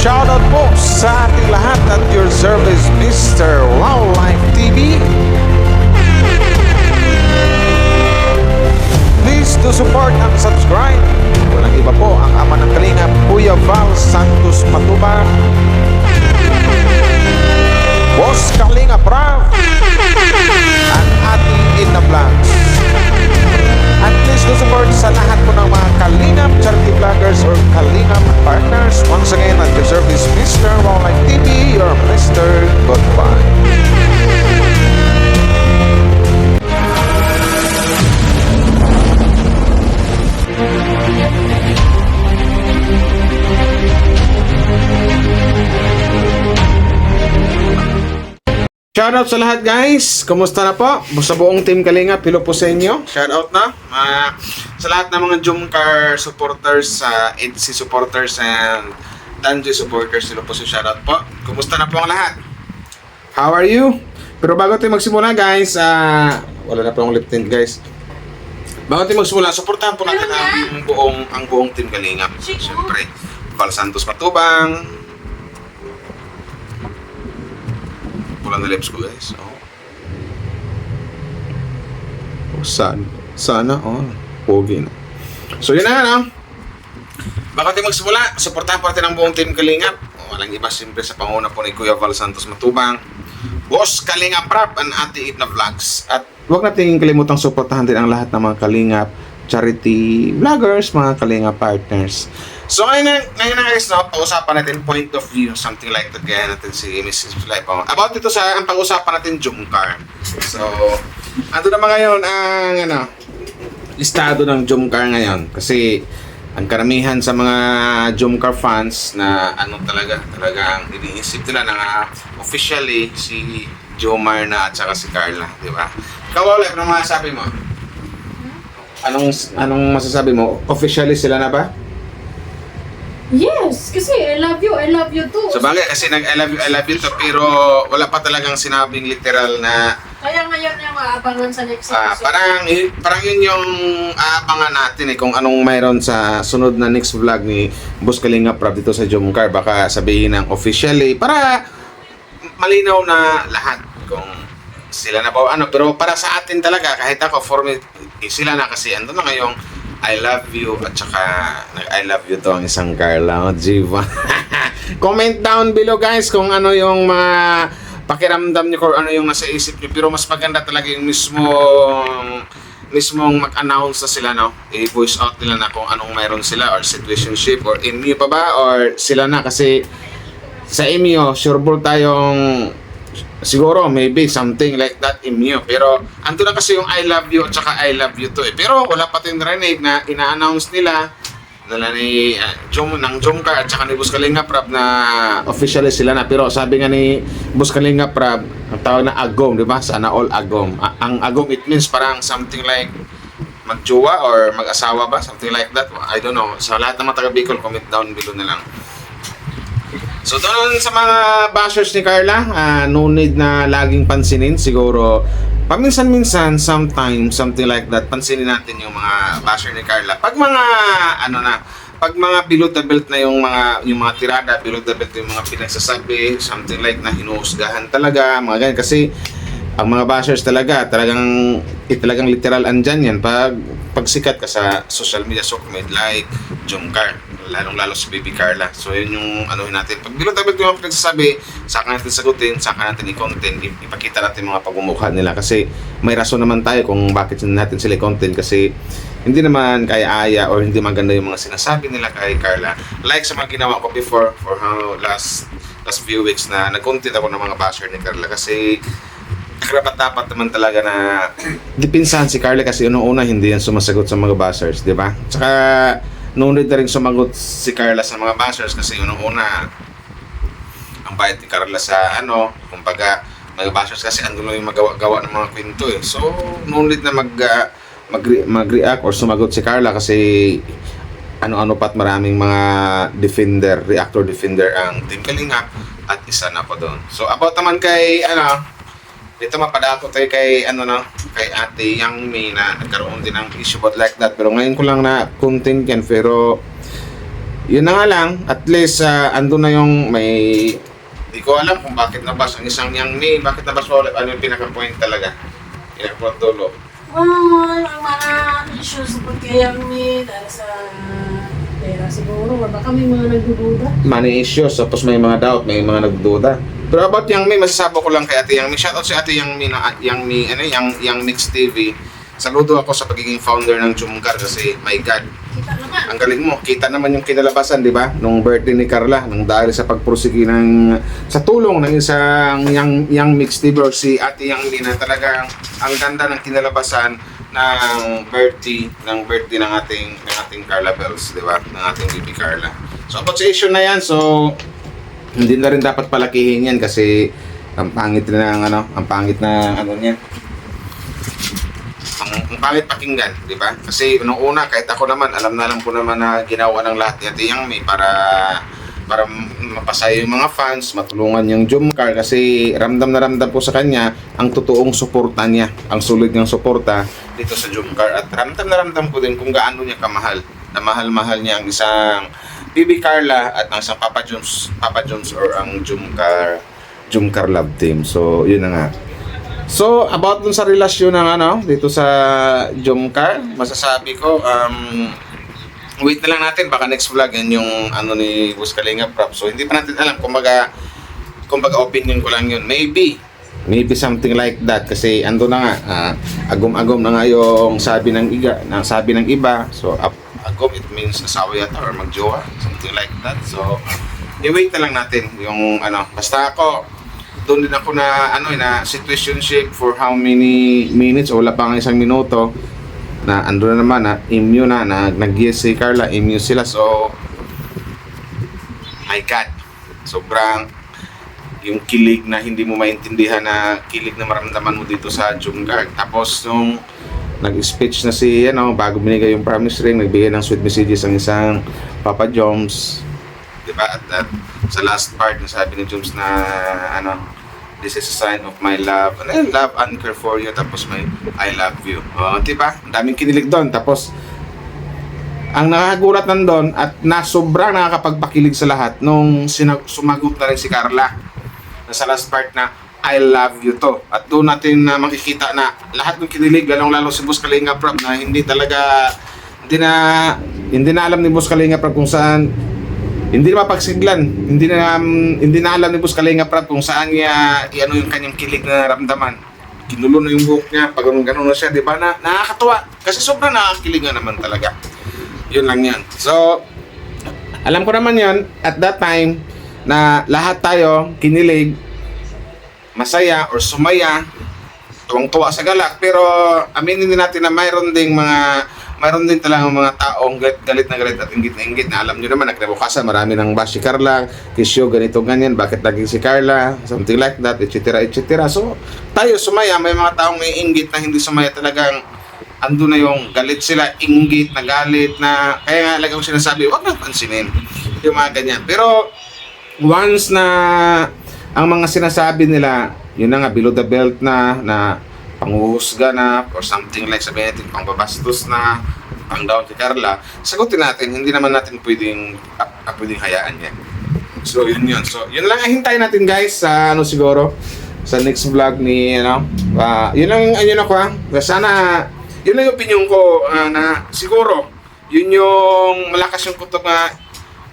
Shoutout po sa ating lahat at your service, Mr. Wildlife TV. Please do support and subscribe. Walang iba po ang ama ng Kalingap, Kuya Val Santos Matubang, Boss Kalingap Rav, at Ate Ina Vlogs. And please do support sa lahat po ng mga Kalingap charity vloggers or Kalingap partners. Once again, at your service, Mr. Wildlife TV, your Mr. Goodbye. Shoutout sa lahat guys, kumusta na po? Sa buong team Kalingap, hello po sa inyo. Shoutout na sa lahat ng mga Jumcar supporters, EDC supporters and Danji supporters, hello po sa shoutout po. Kumusta na po ang lahat? How are you? Pero bago tayo magsimula guys, wala na po akong lip tint guys. Bago tayo magsimula, supportahan po natin ang buong team Kalingap. Siyempre, Val Santos Matubang, pulang na lips ko guys. Sana pogi na. So yun na no. Bago tayo magsimula, supportahan po natin ang buong team Kalingap. Walang iba, siyempre sa panguna po ni Kuya Val Santos Matubang, Boss Kalingap Rap, and Ate Ina Vlogs. At huwag natin kalimutang supportahan din ang lahat ng mga Kalingap charity vloggers, mga Kalingap partners. So ngayon na guys, no, pag-usapan natin point of view, something like that. Gaya natin si Mrs. Life. About dito sa, ang pag-usapan natin, Jumcar. So, ando naman ngayon ang listado ng Jumcar ngayon. Kasi, ang karamihan sa mga Jumcar fans na talagang iniisip nila na officially si Jomar na at saka si Carla, di ba? Ikaw, Olef, anong masasabi mo? Anong masasabi mo? Officially sila na ba? Yes, kasi I love you too. So bagay, kasi I love you to, pero wala pa talagang sinabing literal na Kaya ngayon yung aabangan sa next episode. parang yun yung aabangan natin kung anong mayroon sa sunod na next vlog ni Boss Kalingap Rap dito sa Jumcar. Baka sabihin ng officially para malinaw na lahat kung sila na ba pero para sa atin talaga, kahit ako for me, sila na kasi ando na ngayong I love you at saka I love you to ang isang Carla Jiva. Comment down below guys kung ano yung mga pakiramdam niyo, kung ano yung nasa isip niyo. Pero mas maganda talaga yung mismong mag-announce na sila, no? I-voice out nila na kung anong mayroon sila or situationship or MU pa ba or sila na. Kasi sa MU sure ball tayong siguro maybe something like that MU, pero ando na kasi yung I love you at saka I love you to pero wala pa tayong narinig na ina-announce nila ni Jumcar at saka ni Boss Kalingap Rap na officially sila na. Pero sabi nga ni Boss Kalingap Rap, ang tawag na agom, di ba? Sana all agom. Ang agom, it means parang something like magjowa or mag-asawa ba? Something like that. I don't know. Sa lahat ng mga taga-Bicol, comment down below na lang. So doon sa mga bashers ni Carla, no need na laging pansinin. Siguro paminsan-minsan, sometimes, something like that, pansinin natin yung mga basher ni Carla. Pag mga pag mga below the belt na yung mga tirada, below the belt yung mga pinagsasabi, something like na hinuhusgahan talaga, mga ganyan. Kasi ang mga bashers talagang literal andyan yan pag sikat ka sa social media, so like Jumcar, lalong-lalo si Baby Carla. So yun yung natin. Pag below the belt yung mga pinagsasabi, saka natin sagutin, saka natin i-content, ipakita natin mga pagmumukha nila. Kasi may rason naman tayo kung bakit natin sila i-content. Kasi hindi naman kaya-aya or hindi maganda yung mga sinasabi nila kay Carla. Like sa mga ginawa ko before, for how last few weeks na nag-content ako ng mga basher ni Carla. Kasi karapat-dapat naman talaga na dipinsahan si Carla kasi una hindi yan sumasagot sa mga bashers, di ba? Tsaka noon na rin sumagot si Carla sa mga bashers kasi una ang bayad ni Carla sa kumbaga mga bashers kasi andun lang yung magawa ng mga kwento So noon na mag-react or sumagot si Carla kasi ano-ano pat maraming mga reactor defender ang Team Kalingap at isa na po doon. So about naman kay dito mapadako tayo kay kay Ate Yang May na nagkaroon din ng issue about like that, pero ngayon ko lang na content yan. Pero yun na nga lang, at least ando na yung may, di ko alam kung bakit nabas ang isang Yang Mi, bakit nabas wala, ano yung pinaka-point talaga, pinaka-point dulo. Ang mga issues sa pagkayami dahil sa pera siguro. Baka may mga nagdududa. Money issues, tapos may mga doubt, may mga nagduda. Pero about Yang Mi, masasabi ko lang kay Ate Yang Mi, shoutout si Ate Yang Mi, Yang Mix TV. Saludo ako sa pagiging founder ng Jumcar kasi my God, Kita naman. ang galing mo. Kita naman yung kinalabasan, di ba? Nung birthday ni Carla, nung dahil sa pagpursige sa tulong ng isang Yang Mix TV or si Ate Yang Mi na talagang ang ganda ng kinalabasan ng birthday ng ating Carla Bells, di ba? Ng ating baby Carla. So about sa issue na yan, so hindi na rin dapat palakihin yan kasi ang pangit na niyan. Ang pangit pakinggan, di ba? Kasi nung una, kahit ako naman, alam ko naman na ginawa ng lahat ni Ate Yang Mi para mapasaya yung mga fans, matulungan yung Jumcar kasi ramdam na ramdam po sa kanya ang totoong suporta niya, ang sulit niyang suporta dito sa Jumcar at ramdam na ramdam ko din kung gaano niya kamahal, na mahal-mahal niya ang isang Baby Carla at ang isang Papa Jones or ang Jumcar Love Team. So, yun na nga. So, about dun sa relasyon ng dito sa Jumcar, masasabi ko, wait na lang natin, baka next vlog yan yung ni Boss Kalinga Prop. So, hindi pa natin alam, kumbaga opinion ko lang yun. Maybe something like that kasi ando na nga, agom-agom na nga yung sabi ng iba. So, agom, it means asawa yata or magjowa, something like that. So, i-wait na lang natin yung basta ako, doon din ako na situationship for how many minutes o wala pa nga isang minuto na ando na naman immune na nag-yes si Carla, immune sila. So my God, sobrang yung kilig na hindi mo maintindihan na kilig na maramdaman mo dito sa Jumcar. Tapos nung nag-speech na si bago binigay yung promise ring, nagbigay ng sweet messages ang isang Papa Jones, diba? At sa last part na sabi ni Jones na this is a sign of my love and love and care for you, tapos may I love you, diba? Ang daming kinilig doon. Tapos ang nakakagulat nandun at sobrang nakakapagpakilig sa lahat nung sumagot na rin si Carla na sa last part na I love you to. At doon natin makikita na lahat ng kinilig, lalong-lalo si Boss Kalinga Prab na hindi na alam ni Boss Kalinga Prab kung saan, hindi na mapagsiglan, hindi na alam ni Boss Kalinga Prab kung saan niya yung kanyang kilig na naramdaman. Kinulo na yung buhok niya, pag ganun na siya, di ba? Nakakatuwa kasi sobrang nakakakilig nga naman talaga. Yun lang yan. So, alam ko naman yun at that time na lahat tayo kinilig, masaya or sumaya, tuwang-tuwa sa galak, pero aminin din natin na mayroon din talagang mga taong galit at inggit na alam nyo naman, nagrebukasan, marami ng bash si Carla, kisyo, ganito, ganyan, bakit lagi si Carla, something like that, etc. So, tayo sumaya, may mga taong may inggit na hindi sumaya, talagang ando na yung galit sila, inggit na galit na, kaya nga lagi ko sinasabi, wag nang pansinin yung mga ganyan. Pero once na ang mga sinasabi nila, yun na nga, below the belt na panghuhusga na or something like, sabihin natin pangbabastos na, pang down si Carla, sagutin natin, hindi naman natin pwedeng hayaan yan. So yun. So yun lang, hintayin natin guys sa siguro sa next vlog ni yun lang ako sana yun lang yung opinion ko na siguro yun yung malakas yung kutob na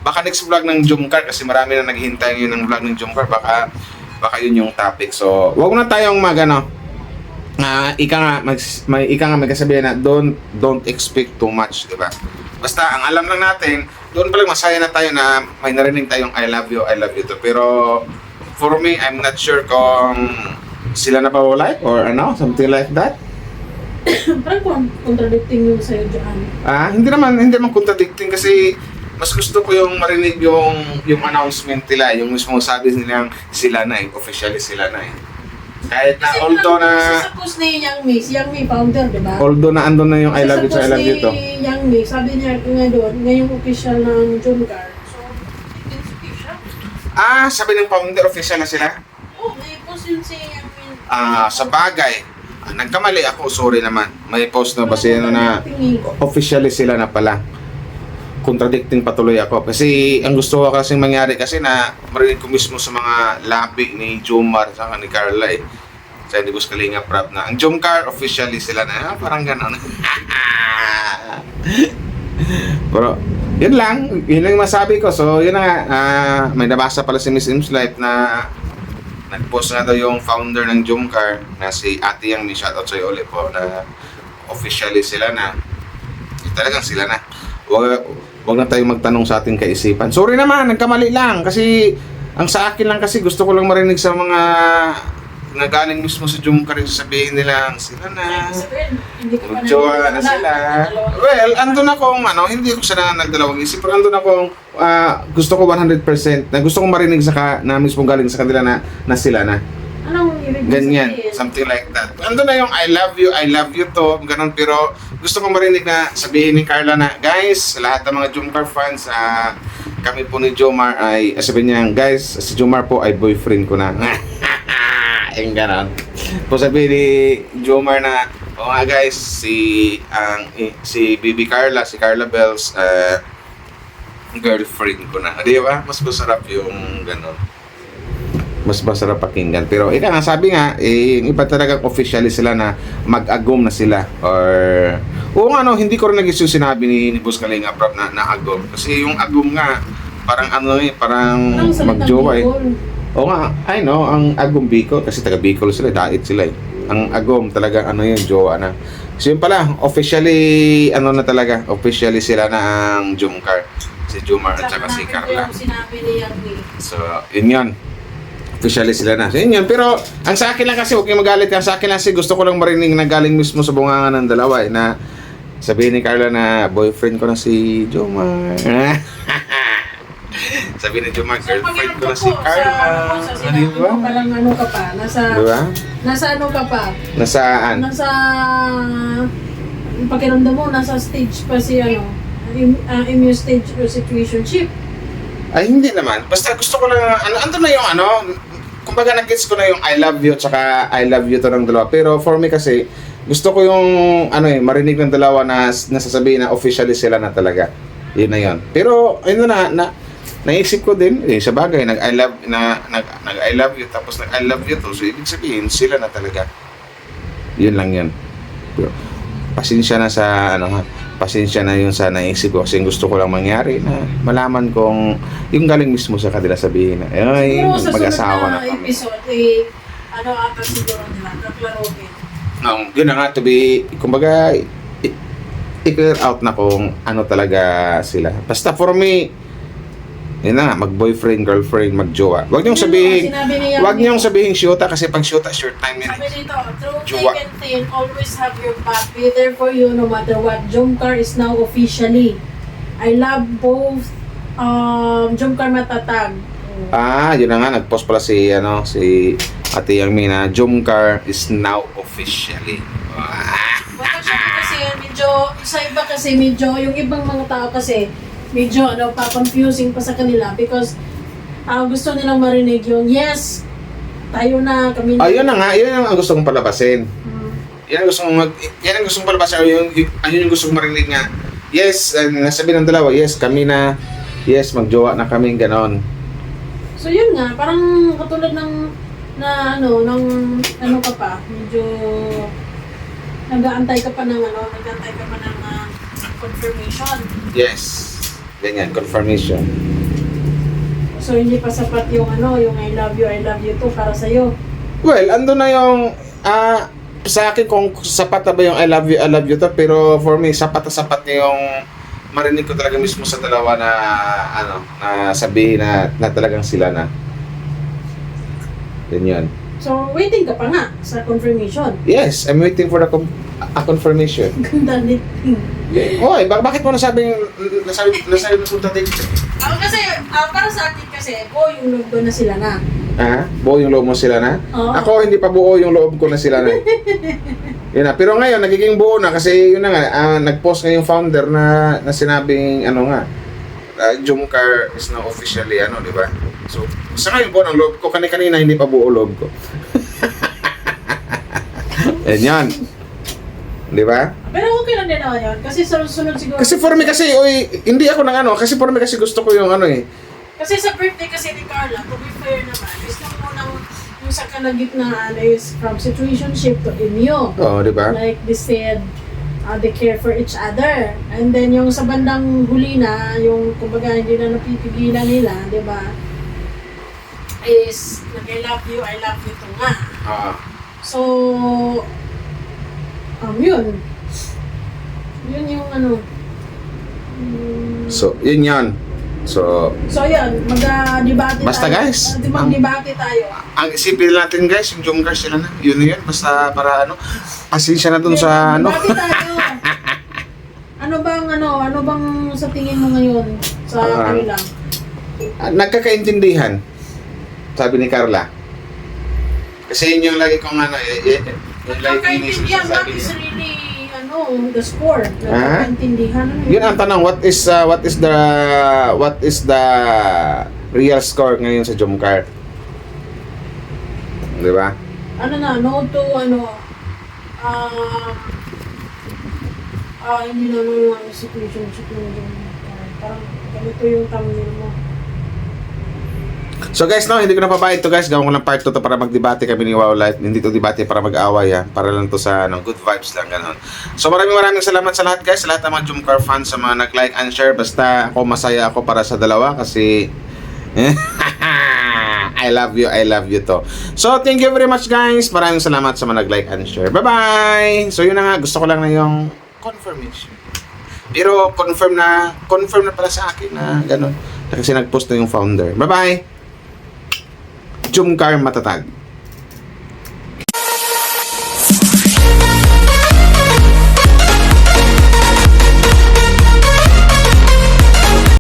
baka next vlog ng Jumcar kasi marami na naghihintay ngayon ng vlog ng Jumcar, baka yun yung topic. So wag na tayong ika nga may kasabihan na don't expect too much, di ba? Basta ang alam lang natin, doon pa lang masaya na tayo na may narinig tayong I love you to. Pero for me, I'm not sure kung sila na pa wala or something like that. Parang contradicting yung sa'yo dyan. Hindi naman contradicting kasi mas gusto ko yung marinig yung announcement nila, yung mismo sabi nilang sila na officially sila na Kahit na Kasi although na sa post ni Yang Mi founder, di ba? although na andun na yung I love you to, I love you to. Sa post ni Yang Mi, sabi niya nga doon, ngayong official ng Jumcar. So, it's official. Sabi ng founder, official na sila? May post yun si Yang Mi. Sa bagay, nagkamali ako, sorry naman. May post na ba siya na officially sila na pala. contradicting patuloy ako. Kasi ang gusto ko kasi mangyari kasi na marinig ko mismo sa mga labi ni Jomar sa ni Carla eh. Sa hindi Boss Kalinga Prab na ang Jomcar officially sila na parang gano'n. Pero yun lang yung masabi ko. So yun na nga, may nabasa pala si Miss Im's Life na nag-post nga daw yung founder ng Jomcar na si Ate Yang, may shoutout sa'yo ulit po na officially sila na. Talagang sila na. Wag na tayong magtanong sa ating kaisipan. Sorry naman, nagkamali lang. Kasi, ang sa akin lang kasi, gusto ko lang marinig sa mga nagaling mismo sa Jomcar rin sabihin nila, sila na. Hindi ko pa Magjowa na sila. Well, andun akong, hindi ko sana nagdalawang isip, pero andun akong, gusto ko 100%, na gusto kong marinig na mismo galing sa kanila na sila na. Anong ibig Ganyan, sabihin? something like that. Andun na yung I love you to, ganun, pero gusto kong marinig na sabihin ni Carla na, guys, lahat ng mga Jomcar fans, kami po ni Jomar ay, sabihin niya, guys, si Jomar po ay boyfriend ko na. Yung ganun. Po sabihin ni Jomar na, o nga guys, si Bibi Carla, si Carla Bells, girlfriend ko na. Di ba? Mas masarap yung ganun. Mas masarap pakinggan. Pero ika nga, sabi nga, yung iba talagang officially sila na mag-agom na sila. Or, hindi ko rin nag-issue sinabi ni Boss Kalinga Prab na agom. Kasi yung agom nga, parang parang mag-jowa eh. Oo nga, I know, ang agom Bicol, kasi taga Bicol sila, dait sila eh. Ang agom talagang yung jowa na. So yun pala, officially, na talaga, officially sila na ang Jomcar. Si Jomar at saka si Carla. Sinabi ni Yang. So, yun. Officially sila na. So, yun. Pero, ang sa akin lang kasi, huwag kayong magalit. Ang sa akin lang kasi, gusto ko lang marinig na galing mismo sa bunganga ng dalawa eh, na sabihin ni Carla na boyfriend ko na si Jomar. Sabihin ni Jomar, girlfriend ko na si Carla. Di ba? Parang ka pa, Diba? nasa ka pa? Nasaan? Nasa, pakiramdam mo, nasa stage pa si immune stage or situationship. Ay, hindi naman. Basta gusto ko lang, ando na yung kumbaga nag-gets ko na yung I love you tsaka I love you to ng dalawa. Pero for me kasi, gusto ko yung marinig ng dalawa na nasasabihin na officially sila na talaga. Yun na yun. Pero ayun naisip ko din sa bagay nag I love you tapos nag I love you to. So ibig sabihin sila na talaga. Yun lang yun. Pero, pasensya na sa pasensya na yun sa naisip ko kasi gusto ko lang mangyari na malaman kung yung galing mismo sa kanila sabihin na ay mag-asawa na kami. Episode, ata siguro nila, naklarohin. Yun na nga, to be, kumbaga, i-clear out na kung ano talaga sila. Basta for me, yun na nga, mag-boyfriend, girlfriend, mag-jowa. Huwag niyong sabihin syota kasi pag syota, short time yun. Sabi dito, through Jowa. thick and thin, always have your back. Be there for you no matter what. Jomcar is now officially. I love both Jomcar Matatag. Yun na nga, nag-post pala si Ate Yang Mina, Jomcar is now officially. Baka siya kasi sa iba kasi yung ibang mga tao kasi, medyo pa-confusing pa sa kanila because gusto nilang marinig yung yes, tayo na, kami na. Yun na nga, yun ang gusto kong palabasin. Yan ang gusto kong palabasin. Ayun yung gusto kong marinig nga. Yes, nasabi ng dalawa, yes, kami na, yes, magjowa na kami, ganon. So yun nga, parang katulad ng ka pa, medyo nag-aantay ka pa ng confirmation. Yes. Ganyan, confirmation. So hindi pa sapat yung yung I love you to para sa iyo. Well, ando na yung sa akin kung sapat na ba yung I love you to, pero for me sapat na yung marinig ko talaga mismo sa dalawa na na sabihin na talagang sila na. Yun. So waiting ka pa nga sa confirmation. Yes, I'm waiting for a confirmation. Ganda nito. Oy, bakit mo nasabi na punta dito? Kasi para sa atin kasi yung loob ko na sila na. Buo yung loob mo sila na? Oo. Ako hindi pa buo yung loob ko na sila na. Yun na. Pero ngayon nagiging buo na kasi yun na nga nag-post nga yung founder na sinabing Jomcar is now officially di ba? So sa ngayon buo ng loob ko, kanina hindi pa buo loob ko. Yan. Di ba? Pero okay lang din naman yun. Kasi sunod siguro. Kasi for me kasi, oy, hindi ako nang ano, kasi for me kasi gusto ko yung ano eh. Kasi sa birthday kasi ni Carla, to be fair naman, is nung unang yung sa kalagitnaan is from situationship to inyo. Oo, di ba? Like they said, they care for each other. And then yung sa bandang huli na, yung kumbaga hindi na napipigilan nila, di ba? Is, I love you to nga. Ah. So, yun. Yun yung ano. So, yun yan. So, Yun, mag-debate Basta, tayo. guys. Mag-debate tayo. ang isipin natin guys, yung Jomcar sila na. Yun na yun, basta para ano, pasensya na dun sa ano. Debate tayo. Ano bang sa tingin mo ngayon sa kanila? Nagkakaintindihan, sabi ni Carla. Kasi yun yung lagi kong ano, yung lagi Nagkakaintindihan, what sabi is niya. really, the score? Nagkakaintindihan. Yun ang tanong, what is the real score ngayon sa Jomcar? Di ba? No to, hindi naman yung situation parang ganito yung thumbnail mo. So guys, no, hindi ko na pabayad to guys. Gawin ko lang part 2 to para magdebate kami ni Wow Light. Hindi to debate para mag-away ha. Para lang to sa good vibes lang ganon. So maraming salamat sa lahat guys. Sa lahat ng mga Jomcar fans, sa mga nag-like and share. Basta ako masaya ako para sa dalawa kasi I love you to. So thank you very much guys. Maraming salamat sa mga nag-like and share. Bye-bye. So yun na nga, gusto ko lang na yung confirmation. Pero confirm na pala sa akin na ganon. Kasi nag-post na yung founder. Bye-bye. Jomcar matatag.